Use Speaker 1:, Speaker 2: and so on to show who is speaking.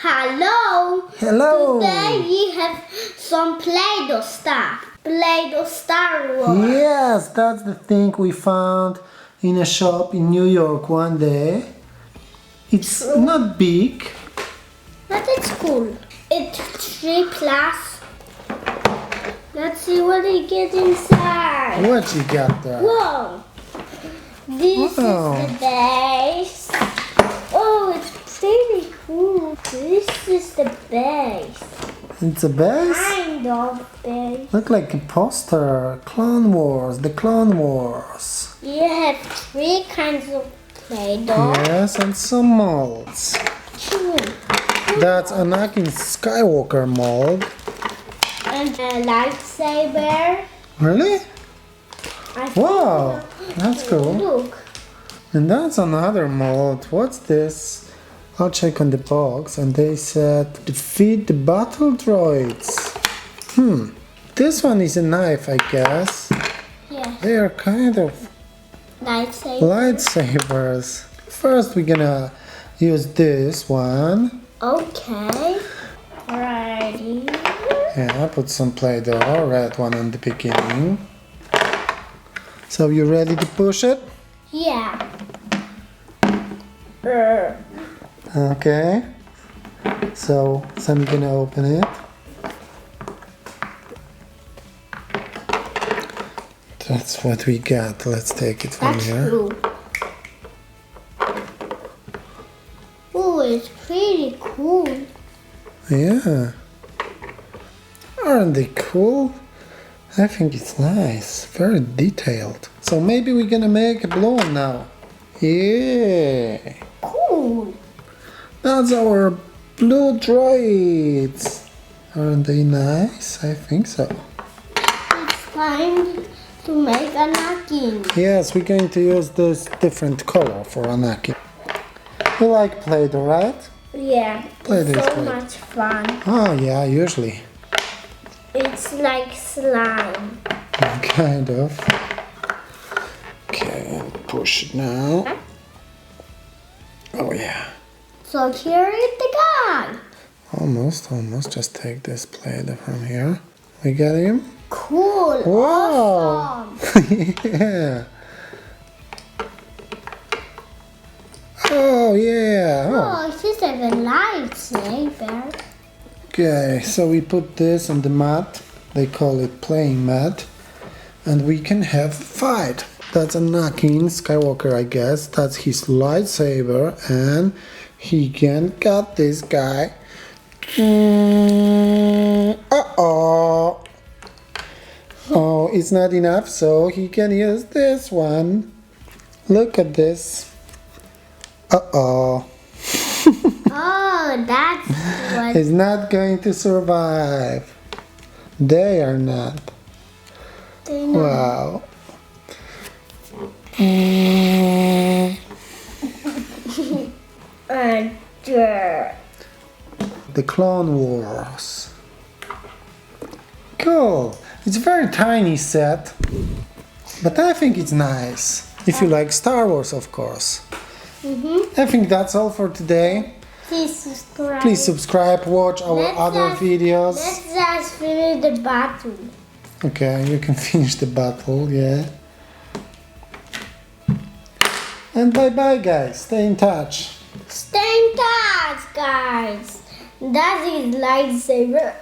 Speaker 1: Hello!
Speaker 2: Hello!
Speaker 1: Today we have some Play-Doh stuff. Play-Doh Star Wars.
Speaker 2: Yes, that's the thing we found in a shop in New York one day. It's not big.
Speaker 1: But it's cool. It's 3 plus. Let's see what we get inside.
Speaker 2: What you got there?
Speaker 1: Whoa! This
Speaker 2: Wow.
Speaker 1: is the base. Oh, it's pretty cool. This is the base.
Speaker 2: It's a base?
Speaker 1: Kind of base.
Speaker 2: Look like a poster. Clone Wars, the Clone Wars.
Speaker 1: You have 3 kinds of Play-Doh.
Speaker 2: Yes, and some molds. That's Anakin Skywalker mold.
Speaker 1: And a lightsaber.
Speaker 2: Really?
Speaker 1: I think
Speaker 2: Wow, that's cool.
Speaker 1: Look.
Speaker 2: And that's another mold. What's this? I'll check on the box. And they said defeat the battle droids. This one is a knife, I guess.
Speaker 1: Yeah.
Speaker 2: They are kind of
Speaker 1: Lightsaber.
Speaker 2: lightsabers. First we're gonna use this one.
Speaker 1: Okay. Ready.
Speaker 2: Yeah, I put some Play-Doh, red one in the beginning. So you ready to push it?
Speaker 1: Yeah.
Speaker 2: Okay. So I'm gonna open it. That's what we got. Let's take it from
Speaker 1: That's
Speaker 2: here.
Speaker 1: cool. Oh, it's pretty cool.
Speaker 2: Yeah. Aren't they cool? I think it's nice. Very detailed. So maybe we're gonna make a blue one now. Yeah.
Speaker 1: Cool.
Speaker 2: That's our blue droids. Aren't they nice? I think so.
Speaker 1: It's time to make a Anakin.
Speaker 2: Yes, we're going to use this different color for Anakin. You like Play-Doh, right?
Speaker 1: Yeah.
Speaker 2: Play-Doh
Speaker 1: It's
Speaker 2: is
Speaker 1: so
Speaker 2: great.
Speaker 1: much fun.
Speaker 2: Oh yeah, usually.
Speaker 1: It's like slime.
Speaker 2: Kind of. Okay, push it now. Oh yeah.
Speaker 1: So here is the guy.
Speaker 2: Almost. Just take this Play-Doh from here. We got him?
Speaker 1: Cool.
Speaker 2: Wow.
Speaker 1: Awesome.
Speaker 2: Yeah. Oh yeah. Oh.
Speaker 1: Oh, she's like a lightsaber.
Speaker 2: Okay, so we put this on the mat. They call it playing mat. And we can have a fight. That's Anakin Skywalker, I guess. That's his lightsaber. And he can cut this guy. Uh-oh. Oh, it's not enough, so he can use this one. Look at this. Uh-oh.
Speaker 1: Oh, that's what.
Speaker 2: He's not going to survive. They are not.
Speaker 1: They know.
Speaker 2: Wow. The Clone Wars. Cool. It's a very tiny set, but I think it's nice. If you like Star Wars, of course. I think that's all for today.
Speaker 1: Please subscribe.
Speaker 2: Please subscribe, watch our other videos.
Speaker 1: Let's just finish the battle.
Speaker 2: Okay, you can finish the battle, yeah. And bye-bye, guys. Stay in touch.
Speaker 1: Stay in touch, guys. That is lightsaber.